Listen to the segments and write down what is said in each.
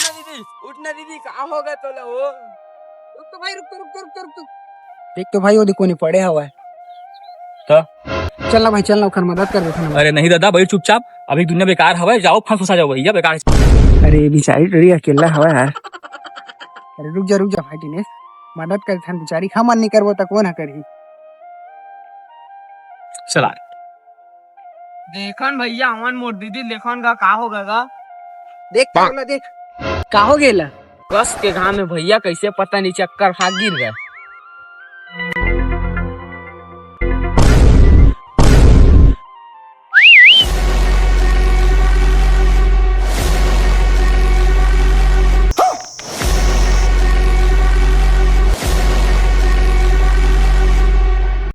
उठना दीदी कहाँ होगा तो लो रुक तो भाई रुक देख तो भाई वो देखो नहीं पड़े हुआ है तो चलना भाई चलना उखर मदद कर देते अरे नहीं दादा भाई चुपचाप, अभी दुनिया बेकार हवा है, जाओ फंसा जाओ भैया बेकार। अरे बेचारी डरी अकेला हवा यार। अरे रुक जा भाई दिनेश मदद कर थन बेचारी खा मन नहीं करबो त कौन है करही। चला देखन भैया अमन मोर दीदी देखन का होगा का देख बोला देख का हो गेला कस के घाम में भैया कैसे पता नहीं चक्कर खा गिर गए।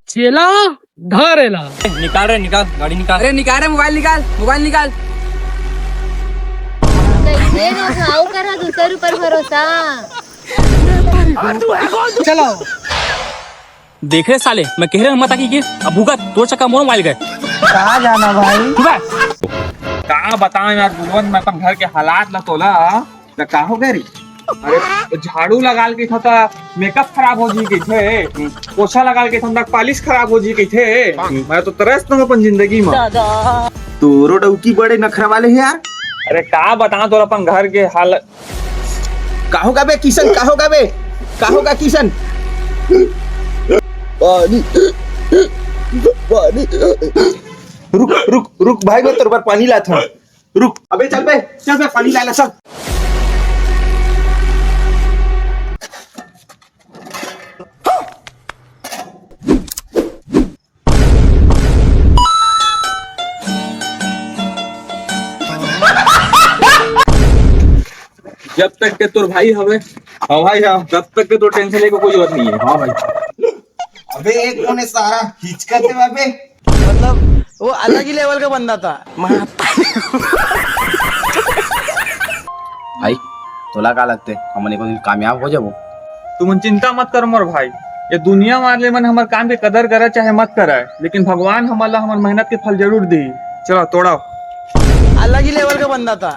चेला धरेला निकाल गाड़ी निकाल। अरे निकाल रे मोबाइल निकाल कैसे नो खाऊ करा दूसर ऊपर भरोसा। चलो देख रहे साले, मैं कह रहा मत आकी के अब भूखा तोड़ चक्का मोड़ मार गए। कहाँ जाना भाई कहाँ बताऊं यार बुवन, मैं अपन घर के हालात ला तोला तो का हो गए रे। अरे झाड़ू लगा के था मेकअप खराब हो जी गई थे, पोछा लगा के था पॉलिश खराब हो जी गई थे। मैं तो तरस न अपन जिंदगी में तोरो डौकी बड़े नखरा वाले है यार। अरे का बताऊं तो अपन घर के हालत। का होगा बे किशन, का होगा किशन। पानी रुक भाई, मैं तेरे पर पानी लाता हूँ। रुक अबे चल बे पानी ला सब। जब तक के तोर भाई हवे हाँ भाई हाँ, तब तक के तो टेंशन लेके कोई जरूरत नहीं है। हाँ भाई अबे एक कोने सारा हिचकत है बाबे, मतलब वो अलग ही लेवल का बंदा था। भाई तोला का लगते हमने को कामयाब हो जाबो। तुम चिंता मत कर मोर भाई, ये दुनिया वाले मन हमारे काम के कदर करे चाहे मत करे, लेकिन भगवान हमारा हमारे मेहनत के फल जरूर दी। चलो तोड़ाओ। अलग ही लेवल का बंदा था।